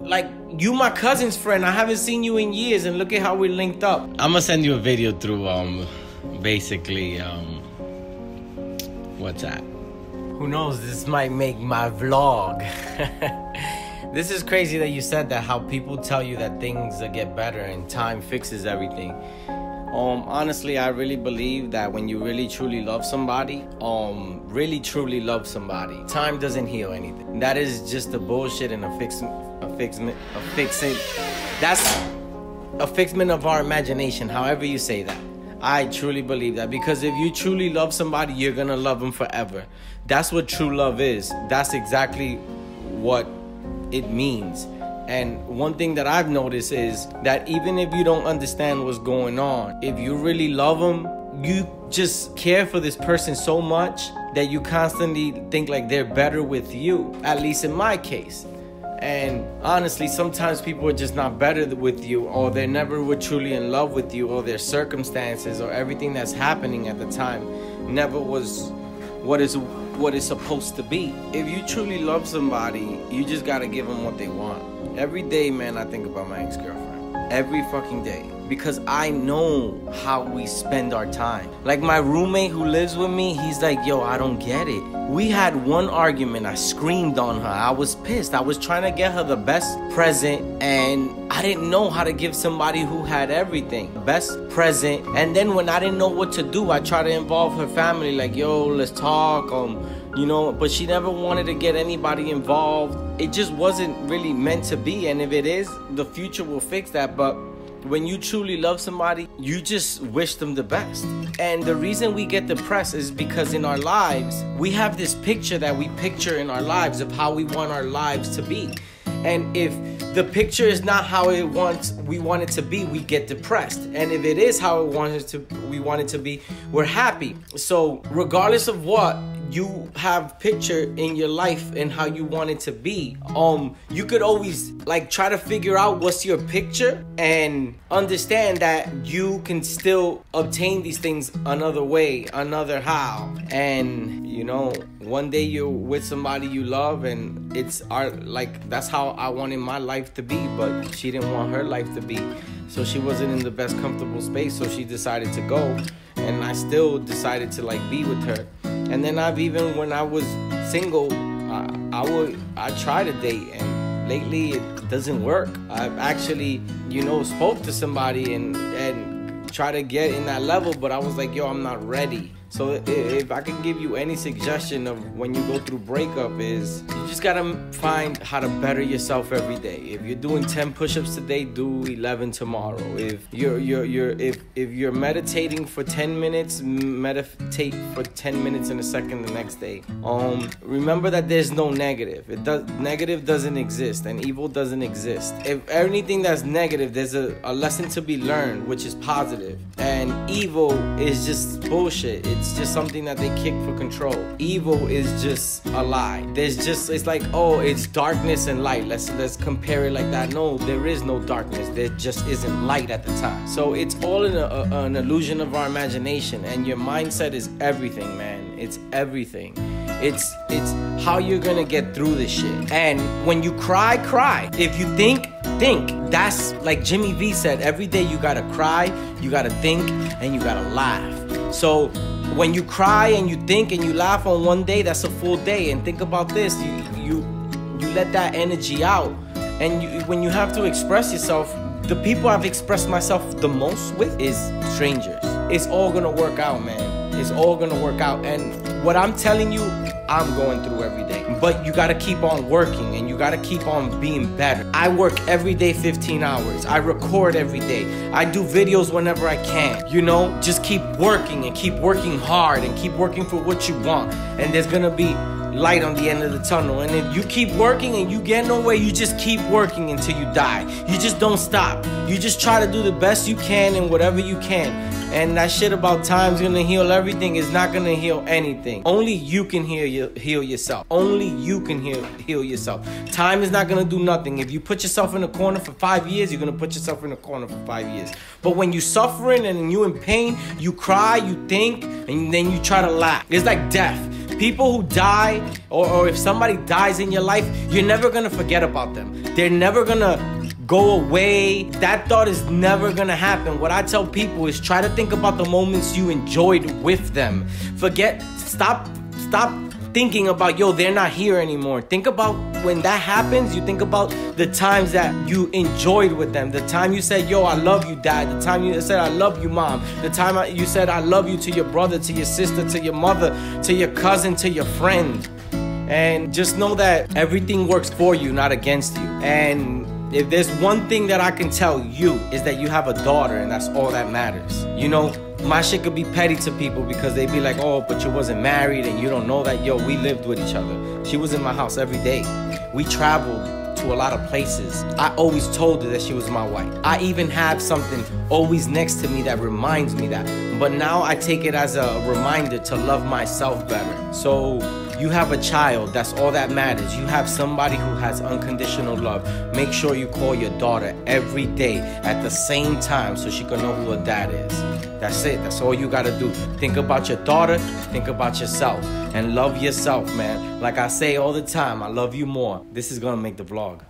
Like, you my cousin's friend. I haven't seen you in years, and look at how we're linked up. I'm gonna send you a video through, basically, WhatsApp. Who knows, this might make my vlog. This is crazy that you said that, how people tell you that things get better and time fixes everything. Honestly, I really believe that when you really truly love somebody, really truly love somebody, time doesn't heal anything. That is just a bullshit and a fixment. That's a fixment of our imagination, however you say that. I truly believe that, because if you truly love somebody, you're gonna love them forever. That's what true love is. That's exactly what it means. And one thing that I've noticed is that even if you don't understand what's going on, if you really love them, you just care for this person so much that you constantly think like they're better with you, at least in my case. And honestly, sometimes people are just not better with you, or they never were truly in love with you, or their circumstances or everything that's happening at the time never was what is supposed to be. If you truly love somebody, you just gotta give them what they want. Every day, man, I think about my ex-girlfriend. Every fucking day. Because I know how we spend our time. Like, my roommate who lives with me, he's like, yo, I don't get it. We had one argument. I screamed on her. I was pissed. I was trying to get her the best present, and I didn't know how to give somebody who had everything the best present. And then when I didn't know what to do, I tried to involve her family, like, yo, let's talk, you know, but she never wanted to get anybody involved. It just wasn't really meant to be. And if it is, the future will fix that. But when you truly love somebody, you just wish them the best. And the reason we get depressed is because in our lives, we have this picture that we picture in our lives of how we want our lives to be. And if the picture is not how we want it to be, we get depressed. And if it is how we want it to be, we're happy. So regardless of what you have picture in your life and how you want it to be, you could always like try to figure out what's your picture and understand that you can still obtain these things another way, another how. And you know, one day you're with somebody you love, and it's that's how I wanted my life to be, but she didn't want her life to be. So she wasn't in the best comfortable space, so she decided to go, and I still decided to like be with her. And then when I was single, I tried to date, and lately it doesn't work. I've actually, you know, spoke to somebody and try to get in that level, but I was like, yo, I'm not ready. So if I can give you any suggestion of when you go through breakup, is you just gotta find how to better yourself every day. If you're doing 10 push-ups today, do 11 tomorrow. If you're meditating for 10 minutes, meditate for 10 minutes in a second the next day. Remember that there's no negative. Negative doesn't exist, and evil doesn't exist. If anything that's negative, there's a lesson to be learned, which is positive. And evil is just bullshit. It's just something that they kick for control. Evil is just a lie. It's like, oh, it's darkness and light. Let's compare it like that. No, there is no darkness. There just isn't light at the time. So it's all an illusion of our imagination, and your mindset is everything, man. It's everything. It's how you're gonna get through this shit. And when you cry, cry. If you think. That's like Jimmy V said, every day you gotta cry, you gotta think, and you gotta laugh. So when you cry and you think and you laugh on one day, that's a full day. And think about this, you let that energy out. And when you have to express yourself, the people I've expressed myself the most with is strangers. It's all gonna work out, man. It's all gonna work out. And what I'm telling you, I'm going through every day. But you gotta keep on working, and you gotta keep on being better. I work every day 15 hours. I record every day. I do videos whenever I can. You know, just keep working and keep working hard and keep working for what you want. And there's gonna be light on the end of the tunnel. And if you keep working and you get nowhere, you just keep working until you die. You just don't stop. You just try to do the best you can in whatever you can. And that shit about time's gonna heal everything is not gonna heal anything. Only you can heal yourself. Only you can heal yourself. Time is not gonna do nothing. If you put yourself in a corner for 5 years, you're gonna put yourself in a corner for 5 years. But when you're suffering and you in pain, you cry, you think, and then you try to laugh. It's like death. People who die, or if somebody dies in your life, you're never gonna forget about them. They're never gonna go away. That thought is never gonna happen. What I tell people is try to think about the moments you enjoyed with them. Stop thinking about, yo, they're not here anymore. Think about when that happens, you think about the times that you enjoyed with them. The time you said, yo, I love you, dad. The time you said, I love you, mom. The time you said, I love you to your brother, to your sister, to your mother, to your cousin, to your friend. And just know that everything works for you, not against you. And if there's one thing that I can tell you is that you have a daughter, and that's all that matters. You know, my shit could be petty to people because they be like, oh, but you wasn't married and you don't know that. Yo, we lived with each other. She was in my house every day. We traveled to a lot of places. I always told her that she was my wife. I even have something always next to me that reminds me that. But now I take it as a reminder to love myself better. So you have a child, that's all that matters. You have somebody who has unconditional love. Make sure you call your daughter every day at the same time so she can know who her dad is. That's it. That's all you gotta do. Think about your daughter, think about yourself, and love yourself, man. Like I say all the time, I love you more. This is gonna make the vlog.